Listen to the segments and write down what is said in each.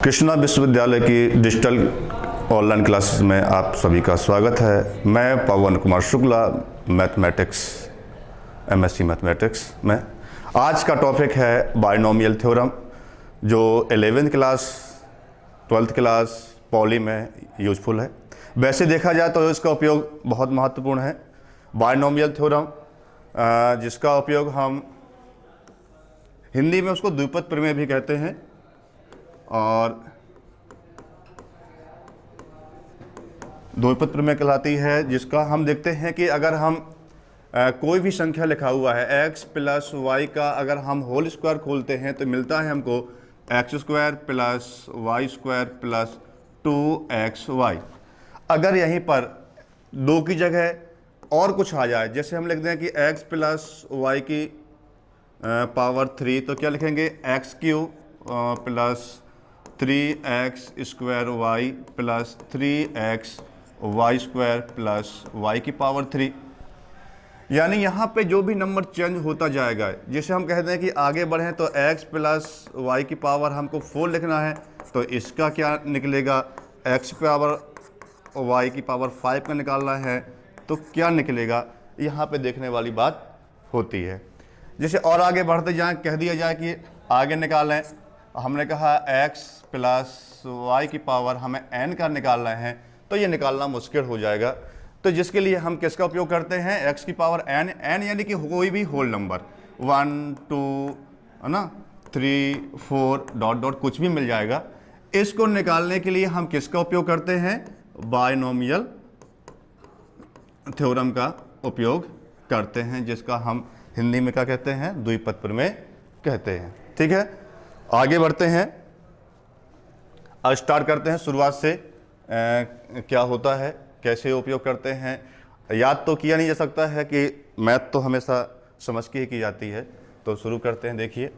कृष्णा विश्वविद्यालय की digital online classes में आप सभी का स्वागत है। मैं Pawan Kumar Shukla, mathematics MSc mathematics में। आज का टॉपिक है बायनोमियल थ्योरम, जो 11th क्लास 12th क्लास पॉली में यूजफुल है। वैसे देखा जाए तो इसका उपयोग बहुत महत्वपूर्ण है। बायनोमियल थ्योरम जिसका उपयोग हम हिंदी में उसको द्विपद प्रमेय भी कहते हैं, और द्विपद प्रमेय कहलाती है, जिसका हम देखते हैं कि अगर हम कोई भी संख्या लिखा हुआ है x प्लस वाई का अगर हम होल स्क्वायर खोलते हैं तो मिलता है हमको x square plus y square plus 2xy। अगर यहीं पर 2 की जगह और कुछ आ जाए, जैसे हम लिख दें कि x प्लस वाई की पावर 3, तो क्या लिखेंगे x cube plus 3x square y plus 3x y square plus y की पावर 3। यानी यहाँ पे जो भी नंबर चेंज होता जाएगा, जैसे हम कहते हैं कि आगे बढ़ें तो x प्लस वाई की पावर हमको 4 लिखना है, तो इसका क्या निकलेगा, x पावर y की पावर 5 का निकालना है तो क्या निकलेगा, यहाँ पे देखने वाली बात होती है। जैसे और आगे बढ़ते जाएं, कह दिया जाए कि आगे निकालें, हमने कहा x प्लस वाई की पावर हमें n का निकालना है, तो ये निकालना मुश्किल हो जाएगा। तो जिसके लिए हम किसका उपयोग करते हैं, x की पावर n यानी कि कोई भी होल नंबर 1 2 है ना 3 4 डॉट डॉट कुछ भी मिल जाएगा। इसको निकालने के लिए हम किसका उपयोग करते हैं, बायनोमियल थ्योरम का उपयोग करते हैं, जिसका हम हिंदी में क्या कहते हैं, द्विपद प्रमेय कहते हैं। ठीक है, आगे बढ़ते हैं, आज स्टार्ट करते हैं शुरुआत से। क्या होता है, कैसे उपयोग करते हैं। याद तो किया नहीं जा सकता है कि मैथ तो हमेशा समझ के ही की जाती है। तो शुरू करते हैं। देखिए,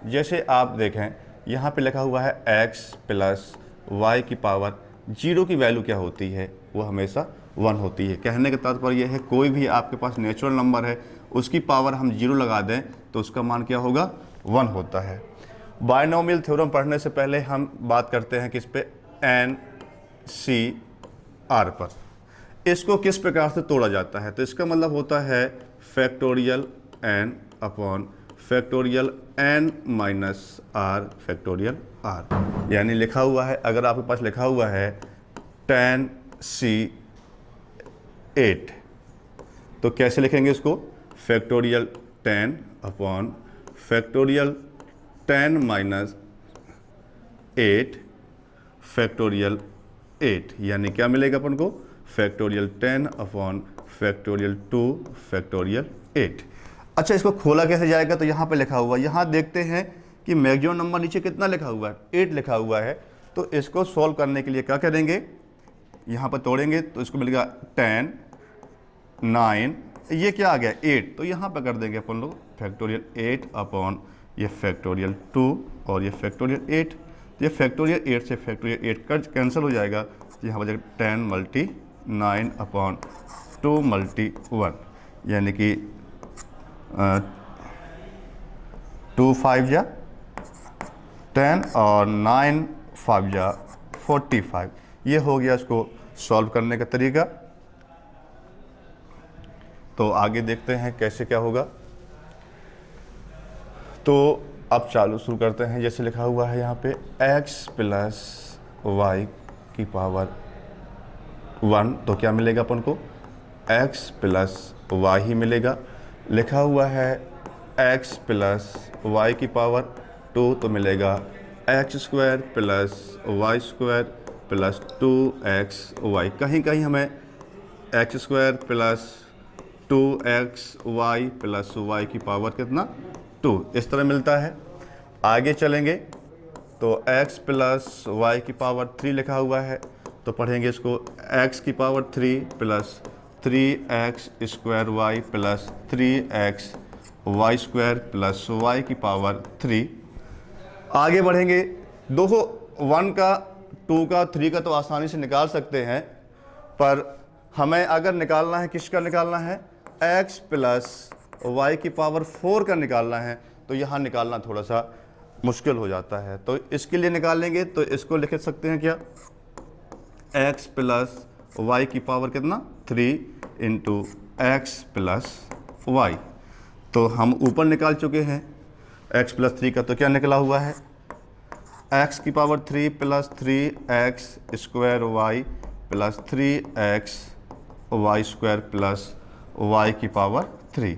जैसे आप देखें यहाँ पे लिखा हुआ है x प्लस वाई की पावर 0 की वैल्यू क्या होती है, वो हमेशा 1 होती है। कहने का तात्पर्य यह है कोई भी आपके पास नेचुरल नंबर है, उसकी पावर हम 0 लगा दें तो उसका मान क्या होगा, 1 होता है। बायनोमियल थ्योरम पढ़ने से पहले हम बात करते हैं किस पे, NCR पर। इसको किस प्रकार से तोड़ा जाता है, तो इसका मतलब होता है factorial n upon factorial n minus r factorial r। यानी लिखा हुआ है, अगर आपके पास लिखा हुआ है 10C8, तो कैसे लिखेंगे इसको, factorial 10 upon factorial 10 minus 8 factorial 8। यानी क्या मिलेगा अपन को, फैक्टोरियल 10 अपॉन फैक्टोरियल 2 फैक्टोरियल 8। अच्छा, इसको खोला कैसे जाएगा, तो यहाँ पे लिखा हुआ है, यहाँ देखते हैं कि मैक्सिमम नंबर नीचे कितना लिखा हुआ है, 8 लिखा हुआ है। तो इसको सॉल्व करने के लिए क्या करेंगे, यहाँ पर तोड़ेंगे तो इसको मिलेगा 10 9, ये क्या आ गया 8, तो यहाँ पर कर देंगे अपन लोग फैक्टोरियल 8 अपॉन ये फैक्टोरियल 2 और ये फैक्टोरियल 8। ये फैक्टोरियल 8 से फैक्टोरियल 8 का कैंसिल हो जाएगा, तो यहाँ पर 10 मल्टी 9 अपॉन 2 मल्टी 1, यानी कि 2 5 जा 10 और 9 5 जा 45। ये हो गया इसको सॉल्व करने का तरीका। तो आगे देखते हैं कैसे क्या होगा। तो अब चालू शुरू करते हैं। जैसे लिखा हुआ है यहाँ पे x प्लस वाई की पावर 1, तो क्या मिलेगा अपन को, x प्लस वाई ही मिलेगा। लिखा हुआ है x प्लस वाई की पावर 2, तो मिलेगा x square plus y square plus 2xy। कहीं कहीं हमें x square plus 2xy plus y की पावर कितना, 2, इस तरह मिलता है। आगे चलेंगे तो x प्लस वाई की पावर 3 लिखा हुआ है, तो पढ़ेंगे इसको x की power 3 plus 3x square y plus 3x y square plus y की पावर 3। आगे बढ़ेंगे, दो 1 का 2 का 3 का तो आसानी से निकाल सकते हैं, पर हमें अगर निकालना है, किसका निकालना है, x प्लस वाई की पावर 4 का निकालना है, तो यहाँ निकालना थोड़ा सा मुश्किल हो जाता है। तो इसके लिए निकालेंगे तो इसको लिख सकते हैं क्या, x प्लस वाई की पावर कितना 3 इंटू एक्स प्लस वाई। तो हम ऊपर निकाल चुके हैं x प्लस 3 का, तो क्या निकला हुआ है x की power 3 plus 3x square y plus 3x y square plus y की पावर 3।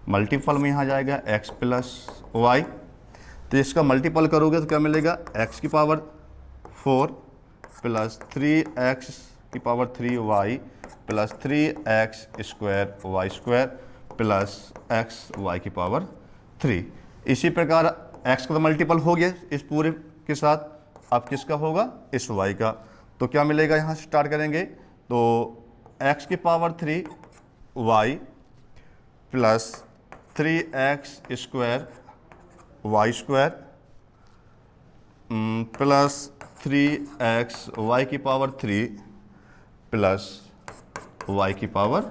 मल्टीपल में यहाँ जाएगा x प्लस वाई, तो इसका मल्टीपल करोगे तो क्या मिलेगा x की पावर 4 प्लस 3x की power 3y plus 3x square y square plus x y की पावर 3। इसी प्रकार x का तो मल्टीपल हो गया इस पूरे के साथ, अब किसका होगा इस y का। तो क्या मिलेगा, यहाँ से स्टार्ट करेंगे तो x की power 3y plus 3x square y square plus 3x y की पावर 3 प्लस वाई की पावर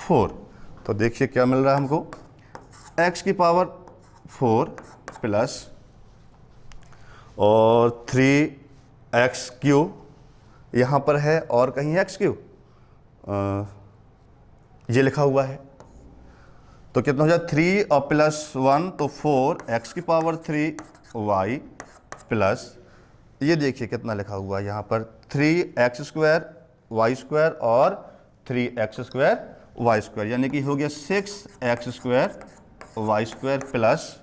4। तो देखिए क्या मिल रहा है हमको, x की पावर 4 प्लस और 3x क्यूब यहाँ पर है और कहीं x क्यूब ये लिखा हुआ है, तो कितना हो जाए 3 और प्लस 1 तो 4x की पावर 3y प्लस ये देखिए कितना लिखा हुआ है यहाँ पर 3x स्क्वायर वाई स्क्वायर और 3x स्क्वायर वाई स्क्वायर, यानी कि हो गया 6x square y square plus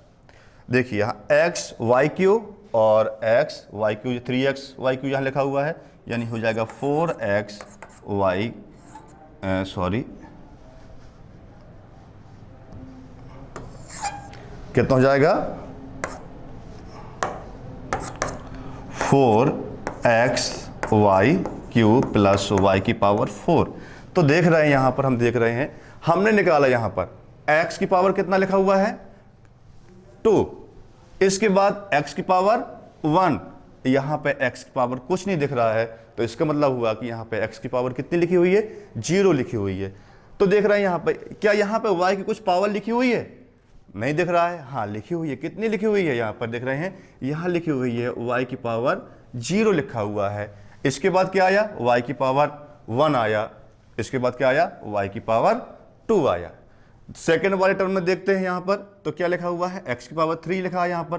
देखिए यहाँ x वाई क्यूब और x y cube 3x y cube यहाँ लिखा हुआ है, यानी हो जाएगा 4x वाई कितना हो जाएगा 4x y cube plus y की पावर 4। तो देख रहे हैं यहाँ पर, हम देख रहे हैं हमने निकाला यहाँ पर x की पावर कितना लिखा हुआ है 2, इसके बाद x की पावर 1, यहाँ पे x की पावर कुछ नहीं दिख रहा है, तो इसका मतलब हुआ कि यहाँ पे x की पावर कितनी लिखी हुई है 0 लिखी हुई है। तो देख रहे हैं यहाँ पे, क्या यहाँ पे y की कुछ पावर लिखी हुई है, नहीं दिख रहा है, हाँ लिखी हुई है, कितनी लिखी हुई है यहाँ पर देख रहे हैं, यहाँ लिखी हुई है y की पावर 0 लिखा हुआ है। इसके बाद क्या आया y की पावर 1 आया, इसके बाद क्या आया y की पावर 2 आया। सेकेंड वाले टर्म में देखते हैं यहाँ पर, तो क्या लिखा हुआ है x की पावर 3 लिखा है यहाँ पर,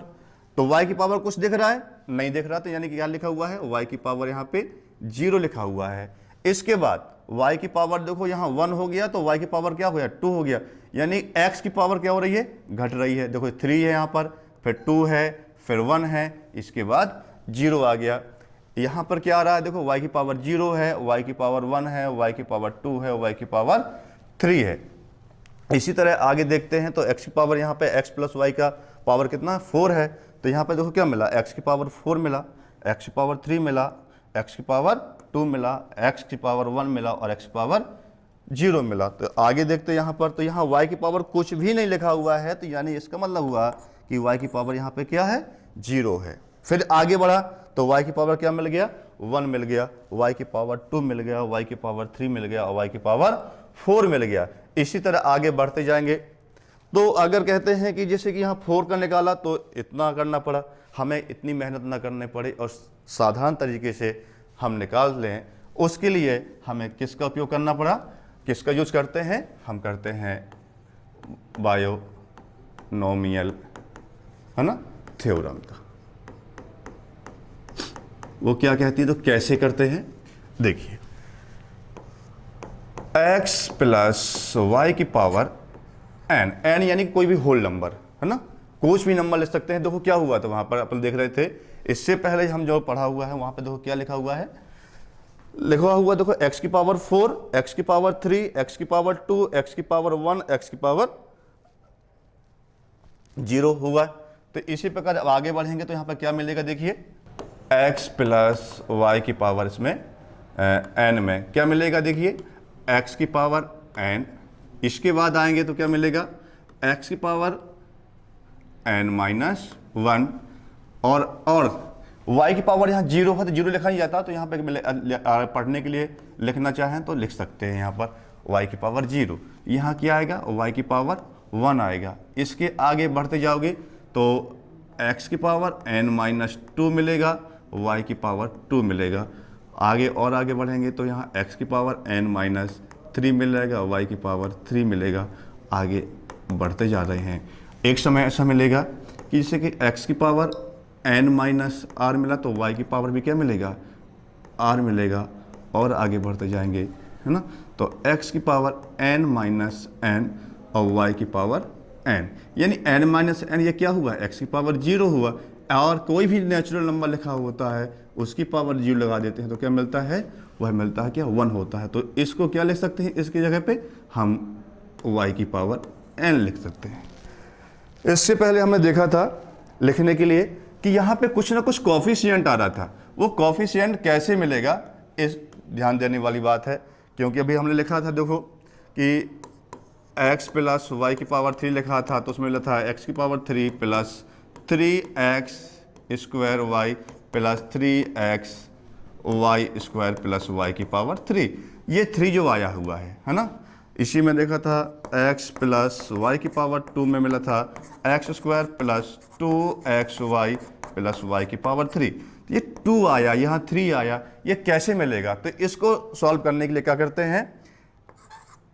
तो y की पावर कुछ दिख रहा है, नहीं दिख रहा, तो यानी कि क्या लिखा हुआ है y की पावर यहाँ पे 0 लिखा हुआ है। इसके बाद y की पावर देखो यहाँ 1 हो गया, तो y की पावर क्या हो गया 2 हो गया, यानी x की पावर क्या हो रही है घट रही है। देखो 3 है यहाँ पर, फिर 2 है, फिर 1 है, इसके बाद 0 आ गया। यहाँ पर क्या आ रहा है देखो y की पावर 0 है, y की पावर 1 है, y की पावर 2 है, y की पावर 3 है। इसी तरह आगे देखते हैं तो x की पावर यहाँ पे x प्लस वाई का पावर कितना 4 है, तो यहाँ पे देखो क्या मिला x की पावर 4 मिला, x की पावर 3 मिला, x की पावर 2 मिला, x की पावर 1 मिला और x की पावर 0 मिला। तो आगे देखते हैं यहाँ पर, तो यहाँ y की पावर कुछ भी नहीं लिखा हुआ है, तो यानी इसका मतलब हुआ कि y की पावर यहाँ पे क्या है 0 है। फिर आगे बढ़ा तो y की पावर क्या मिल गया 1 मिल गया, y की पावर 2 मिल गया, y की पावर 3 मिल गया और y की पावर 4 मिल गया। इसी तरह आगे बढ़ते जाएंगे। तो अगर कहते हैं कि जैसे कि यहाँ 4 का निकाला तो इतना करना पड़ा, हमें इतनी मेहनत ना करने पड़े और साधारण तरीके से हम निकाल लें, उसके लिए हमें किसका उपयोग करना पड़ा, किसका यूज करते हैं, हम करते हैं बायोनोमियल है ना थ्योरम का। वो क्या कहती है, तो कैसे करते हैं देखिए, x प्लस वाई की पावर n, n यानी कोई भी होल नंबर है ना, कुछ भी नंबर ले सकते हैं। देखो क्या हुआ था वहां पर अपन देख रहे थे, इससे पहले हम जो पढ़ा हुआ है वहां पे देखो क्या लिखा हुआ है, लिखा हुआ देखो x की पावर 4, x की पावर 3, x की पावर 2, x की पावर 1, x की पावर 0 हुआ। तो इसी प्रकार अब आगे बढ़ेंगे तो यहाँ पर क्या मिलेगा देखिए, x प्लस वाई की पावर इसमें n में क्या मिलेगा देखिए, x की पावर n, इसके बाद आएंगे तो क्या मिलेगा x की पावर n माइनस 1 और y की पावर यहाँ 0 है तो 0 लिखा नहीं जाता, तो यहाँ पे पढ़ने के लिए लिखना चाहें तो लिख सकते हैं यहाँ पर y की पावर 0, यहाँ क्या आएगा y की पावर 1 आएगा। इसके आगे बढ़ते जाओगे तो x की पावर n-2 मिलेगा, y की पावर 2 मिलेगा। आगे और आगे बढ़ेंगे तो यहाँ x की पावर n-3 मिलेगा, y की पावर 3 मिलेगा। आगे बढ़ते जा रहे हैं, एक समय ऐसा मिलेगा कि जैसे कि x की पावर n-r मिला तो y की पावर भी क्या मिलेगा, r मिलेगा। और आगे बढ़ते जाएंगे, है ना, तो x की पावर n-n और y की पावर n, यानी n-n ये क्या हुआ, x की पावर 0 हुआ। और कोई भी नेचुरल नंबर लिखा होता है उसकी पावर 0 लगा देते हैं तो क्या मिलता है, वह मिलता है क्या, 1 होता है। तो इसको क्या लिख सकते हैं, इसकी जगह पे हम y की पावर n लिख सकते हैं। इससे पहले हमने देखा था लिखने के लिए कि यहाँ पे कुछ ना कुछ कॉफिशिएंट आ रहा था, वो कॉफिशिएंट कैसे मिलेगा, इस ध्यान देने वाली बात है। क्योंकि अभी हमने लिखा था, देखो कि x प्लस वाई की पावर 3 लिखा था तो उसमें लिखा था x की power 3 plus 3x square y plus 3x y square plus y की पावर 3। ये 3 जो आया हुआ है ना, इसी में देखा था x प्लस वाई की पावर 2 में मिला था x square plus 2x y plus y की पावर 3। ये 2 आया, यहाँ 3 आया, ये कैसे मिलेगा। तो इसको सॉल्व करने के लिए क्या करते हैं,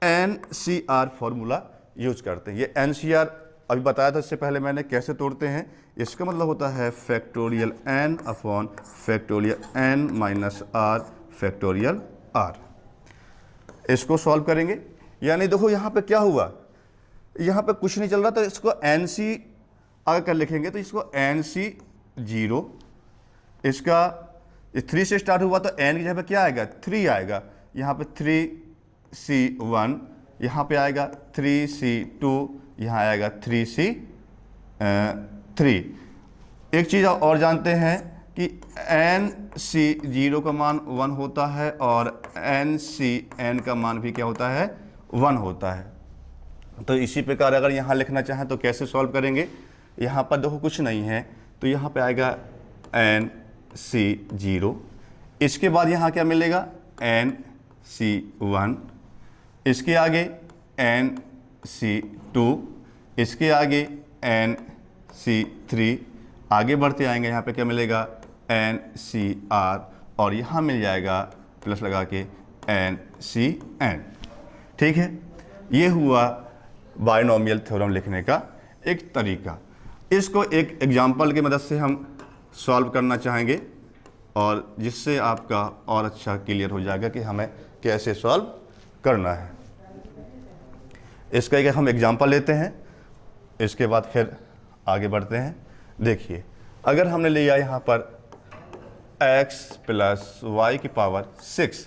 NCR फॉर्मूला यूज करते हैं। ये NCR अभी बताया था इससे पहले मैंने, कैसे तोड़ते हैं। इसका मतलब होता है factorial n upon factorial n minus r factorial r। इसको सॉल्व करेंगे, यानी देखो यहाँ पे क्या हुआ, यहाँ पे कुछ नहीं चल रहा तो इसको NC अगर कर लिखेंगे तो इसको NC 0, इसका 3 से स्टार्ट हुआ तो n की जगह पे क्या आएगा, 3 आएगा। यहाँ पे 3C1, यहाँ पे आएगा 3C2, यहाँ आएगा 3C3। एक चीज़ और जानते हैं कि NC0 का मान 1 होता है और NCN का मान भी क्या होता है, 1 होता है। तो इसी प्रकार अगर यहाँ लिखना चाहें तो कैसे सॉल्व करेंगे, यहाँ पर देखो कुछ नहीं है तो यहाँ पे आएगा NC0, इसके बाद यहाँ क्या मिलेगा, NC1, इसके आगे NC2, इसके आगे NC3, आगे बढ़ते आएंगे यहाँ पे क्या मिलेगा, NCR, और यहाँ मिल जाएगा प्लस लगा के NCN। ठीक है, ये हुआ बायनोमियल थ्योरम लिखने का एक तरीका। इसको एक एग्जाम्पल की मदद से हम सॉल्व करना चाहेंगे और जिससे आपका और अच्छा क्लियर हो जाएगा कि हमें कैसे सॉल्व करना है। इसका एक हम एग्जाम्पल लेते हैं, इसके बाद फिर आगे बढ़ते हैं। देखिए, अगर हमने लिया यहाँ पर x प्लस वाई की पावर 6,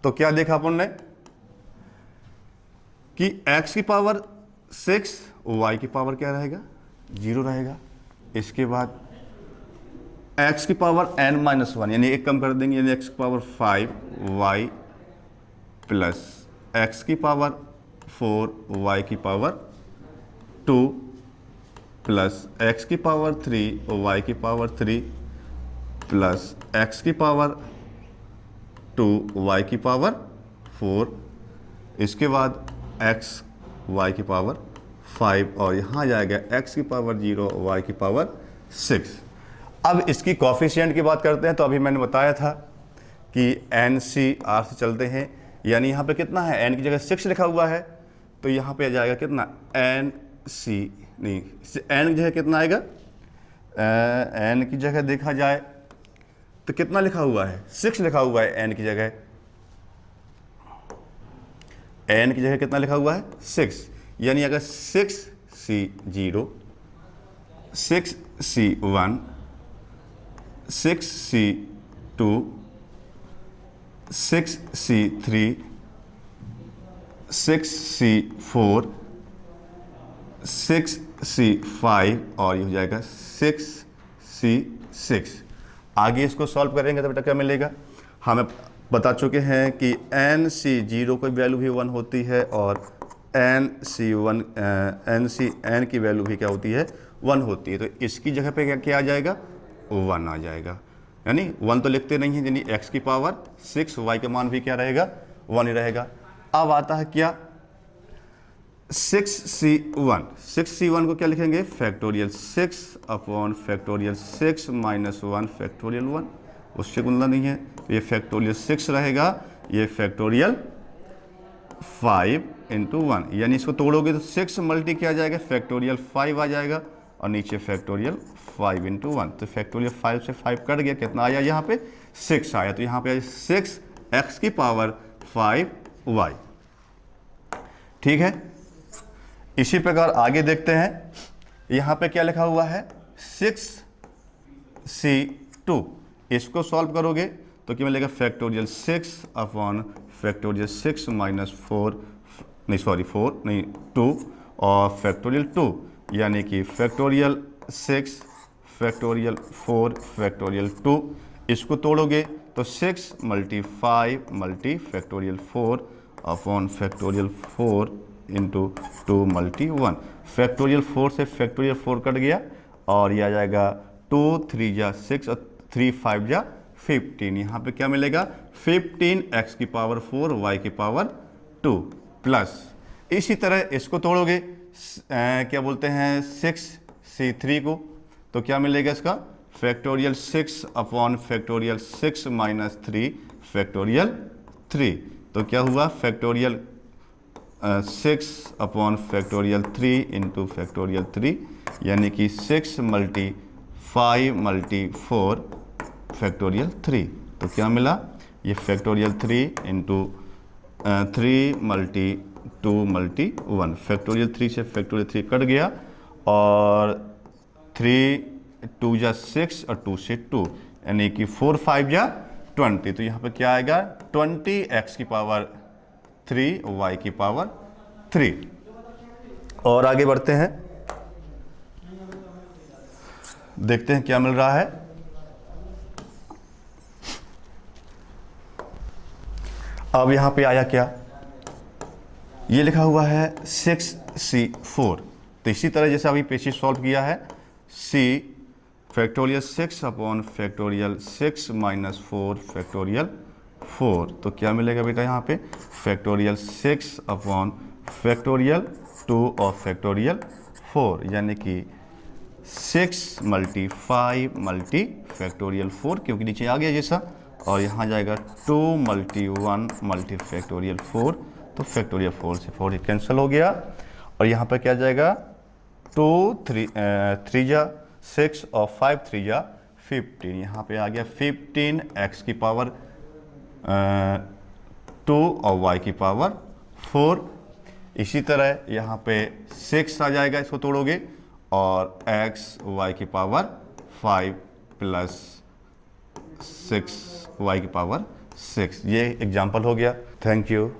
तो क्या देखा अपन ने कि x की पावर 6, y की पावर क्या रहेगा, 0 रहेगा। इसके बाद x की पावर n-1, यानी एक कम कर देंगे, यानी x की पावर 5 y प्लस x की पावर 4 y की पावर 2 प्लस x की पावर 3 y की पावर 3 प्लस x की पावर 2 y की पावर 4, इसके बाद x y की पावर 5 और यहाँ जाएगा x की पावर 0 y की पावर 6। अब इसकी कॉफिशिएंट की बात करते हैं। तो अभी मैंने बताया था कि NCR से चलते हैं, यानी यहाँ पे कितना है, n की जगह 6 लिखा हुआ है तो यहाँ पे आ जाएगा कितना, n की जगह कितना आएगा, n की जगह देखा जाए तो कितना लिखा हुआ है, 6 लिखा हुआ है n की जगह। n की जगह कितना लिखा हुआ है, 6, यानी अगर 6C0, 6C1, 6C2, 6C3, 6C4, 6C5 और ये हो जाएगा 6C6। आगे इसको सॉल्व करेंगे तो बेटा क्या मिलेगा, हमें बता चुके हैं कि NC0 की वैल्यू भी 1 होती है और NCN की वैल्यू भी क्या होती है, 1 होती है। तो इसकी जगह पे क्या आ जाएगा, 1 आ जाएगा। यानी 1 तो लिखते नहीं है, यानी x की पावर 6 y का मान भी क्या रहेगा, 1 ही रहेगा। अब आता है क्या, 6c1 को क्या लिखेंगे, factorial 6 upon factorial 6 minus 1 factorial 1, उससे गुणा नहीं है तो ये फैक्टोरियल 6 रहेगा, ये फैक्टोरियल 5 इंटू 1, यानी इसको तोड़ोगे तो 6 मल्टी किया जाएगा, फैक्टोरियल 5 आ जाएगा और नीचे फैक्टोरियल 5 इंटू 1, तो फैक्टोरियल 5 से 5 कट गया, कितना आया यहाँ पे 6 आया, तो यहाँ पे आया 6x की पावर 5y। ठीक है, इसी प्रकार आगे देखते हैं, यहाँ पे क्या लिखा हुआ है 6c2, इसको सॉल्व करोगे तो क्या मिलेगा, फैक्टोरियल 6 अपॉन फैक्टोरियल 6 माइनस 4 नहीं 2 और फैक्टोरियल 2, यानी कि फैक्टोरियल 6 फैक्टोरियल 4 फैक्टोरियल 2, इसको तोड़ोगे तो 6 multi 5 multi factorial 4 upon factorial 4 into 2 multi 1, factorial 4 से फैक्टोरियल 4 कट गया और यह आ जाएगा 2 3 जा 6 और 3 5 जा 15, यहाँ पे क्या मिलेगा 15x की पावर 4 y की पावर 2 प्लस, इसी तरह इसको तोड़ोगे क्या बोलते हैं 6c3 को, तो क्या मिलेगा इसका, factorial 6 upon factorial 6 minus 3 factorial 3, तो क्या हुआ factorial 6 upon factorial 3 into factorial 3, यानी कि 6 मल्टी 5 मल्टी 4 फैक्टोरियल 3, तो क्या मिला, ये factorial 3 into 3 multi 2 multi 1, factorial 3 से फैक्टोरियल 3 कट गया और 3 2 जा 6 और 2 से 2, यानी कि 4 5 जा 20, तो यहाँ पे क्या आएगा 20x की पावर 3 y की पावर 3। और आगे बढ़ते हैं, देखते हैं क्या मिल रहा है। अब यहाँ पे आया क्या, ये लिखा हुआ है 6c4, तो इसी तरह जैसे अभी पीछे सॉल्व किया है, c factorial 6 upon factorial 6 minus 4 factorial 4, तो क्या मिलेगा बेटा यहाँ पे फैक्टोरियल 6 अपॉन फैक्टोरियल 2 और फैक्टोरियल 4, यानी कि 6 मल्टी 5 मल्टी फैक्टोरियल 4, क्योंकि नीचे आ गया जैसा, और यहाँ जाएगा 2 मल्टी 1 मल्टी फैक्टोरियल 4, तो फैक्टोरियल 4 से 4 कैंसिल हो गया और यहाँ पर क्या जाएगा 2 3 जा 6 और 5 3 जा 15, यहाँ पे आ गया 15x की पावर 2 और y की पावर 4, इसी तरह यहाँ पे 6 आ जाएगा, इसको तोड़ोगे और x y की पावर 5 प्लस 6 y की पावर 6, ये एग्जाम्पल हो गया। Thank you.